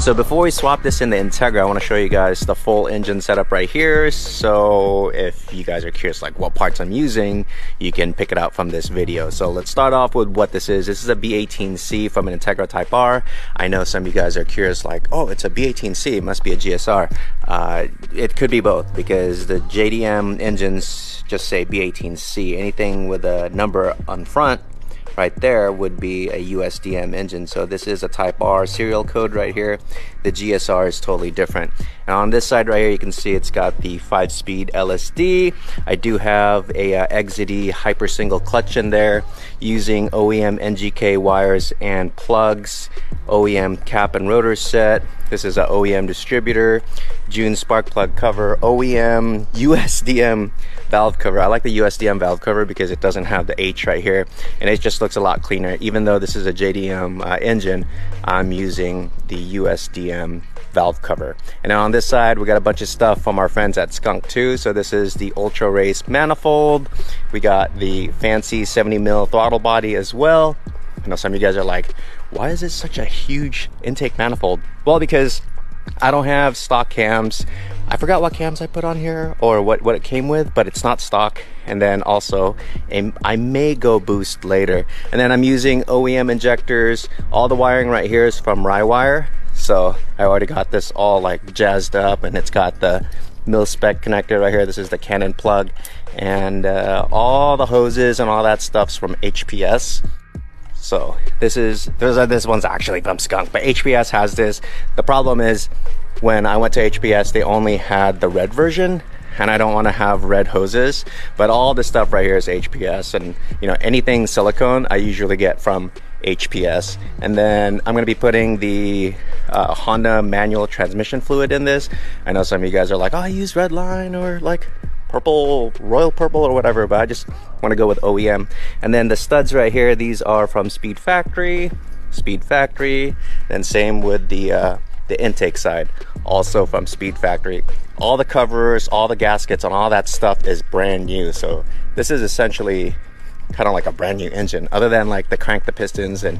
So before we swap this in the Integra, I want to show you guys the full engine setup right here. So if you guys are curious like what parts I'm using, you can pick it out from this video. So let's start off with what this is. This is a B18C from an Integra Type R. I know some of you guys are curious like, oh, it's a B18C, it must be a GSR. It could be both because the JDM engines just say B18C. Anything with a number on front right there would be a USDM engine. So this is a Type R serial code right here. The GSR is totally different. And on this side right here, you can see it's got the 5-speed LSD. I do have a Exidy hyper single clutch in there using OEM NGK wires and plugs, OEM cap and rotor set. This is an OEM distributor, June spark plug cover, OEM USDM valve cover. I like the USDM valve cover because it doesn't have the H right here and it just looks a lot cleaner. Even though this is a JDM engine, I'm using the USDM valve cover. And then on this side we got a bunch of stuff from our friends at Skunk too. So this is the Ultra Race manifold. We got the fancy 70mm throttle body as well. I know some of you guys are like, why is this such a huge intake manifold? Well, because I don't have stock cams. I forgot what cams I put on here or what it came with, but it's not stock. And then also I may go boost later. And then I'm using OEM injectors. All the wiring right here is from Rywire. So I already got this all like jazzed up, and it's got the mil-spec connector right here. This is the Canon plug, and all the hoses and all that stuff's from HPS. So this one's actually from Skunk, but HPS has this. The problem is when I went to HPS, they only had the red version, and I don't want to have red hoses. But all this stuff right here is HPS, and you know, anything silicone I usually get from HPS. And then I'm going to be putting the Honda manual transmission fluid in this. I know some of you guys are like, oh, I use Redline or like purple, royal purple or whatever, but I just want to go with OEM. And then the studs right here, these are from Speed Factory. Then same with the intake side, also from Speed Factory. All the covers, all the gaskets, and all that stuff is brand new. So this is essentially kind of like a brand new engine, other than like the crank, the pistons, and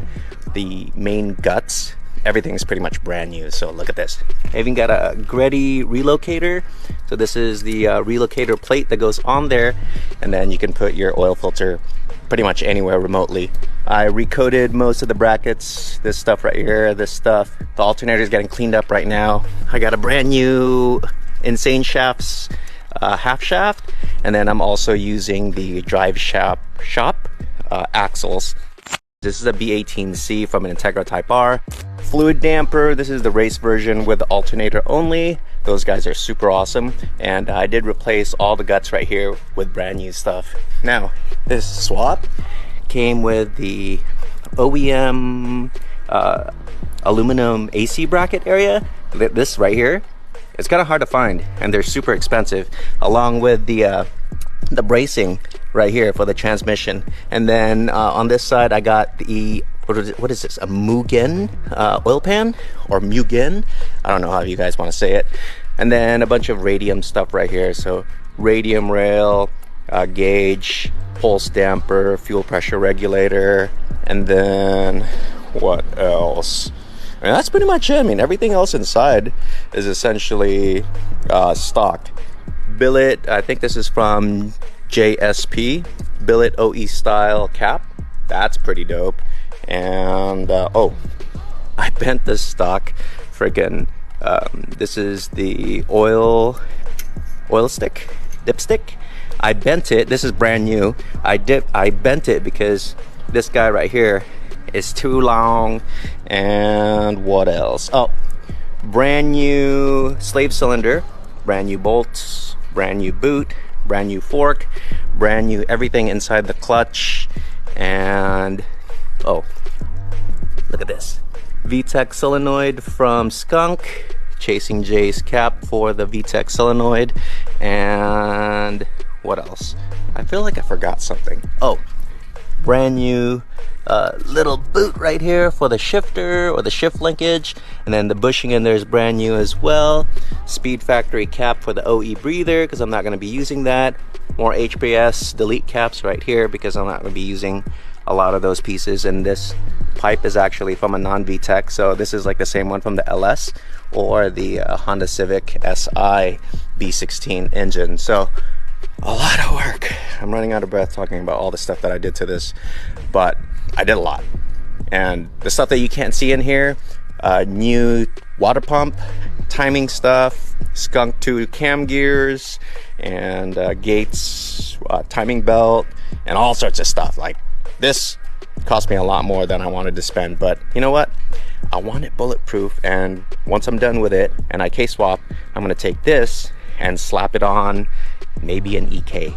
the main guts. Everything's pretty much brand new. So look at this. I even got a Greddy relocator. So this is the relocator plate that goes on there, and then you can put your oil filter pretty much anywhere remotely. I recoated most of the brackets. This stuff right here, this stuff. The alternator is getting cleaned up right now. I got a brand new Insane Shafts half shaft, and then I'm also using the drive shop axles. This is a B18C from an Integra Type R. Fluid damper, this is the race version with the alternator only. Those guys are super awesome, and I did replace all the guts right here with brand new stuff. Now, this swap came with the OEM aluminum AC bracket area. This right here, it's kind of hard to find, and they're super expensive, along with the bracing right here for the transmission. And then on this side I got the what is this, a Mugen oil pan, or Mugen, I don't know how you guys want to say it. And then a bunch of radium stuff right here. So radium rail, gauge, pulse damper, fuel pressure regulator, and then what else? And that's pretty much it. I mean, everything else inside is essentially stock. Billet, I think this is from JSP, billet OE style cap. That's pretty dope. And oh, I bent this stock friggin' this is the oil stick, dipstick. I bent it. This is brand new. I bent it because this guy right here is too long. And what else? Oh, brand new slave cylinder, brand new bolts, brand new boot, brand new fork, brand new everything inside the clutch. And oh, look at this VTEC solenoid from Skunk, Chasing Jay's cap for the VTEC solenoid. And what else? I feel like I forgot something. Oh, brand new little boot right here for the shifter or the shift linkage, and then the bushing in there is brand new as well. Speed factory cap for the OE breather because I'm not going to be using that. More HPS delete caps right here because I'm not going to be using a lot of those pieces. And this pipe is actually from a non-VTEC, so this is like the same one from the LS or the Honda Civic SI B16 engine. So a lot of work. I'm running out of breath talking about all the stuff that I did to this, but I did a lot. And the stuff that you can't see in here, new water pump, timing stuff, skunk 2 cam gears, and gates, timing belt, and all sorts of stuff. Like, this cost me a lot more than I wanted to spend, but you know what? I want it bulletproof, and once I'm done with it and I case swap, I'm gonna take this and slap it on maybe an EK.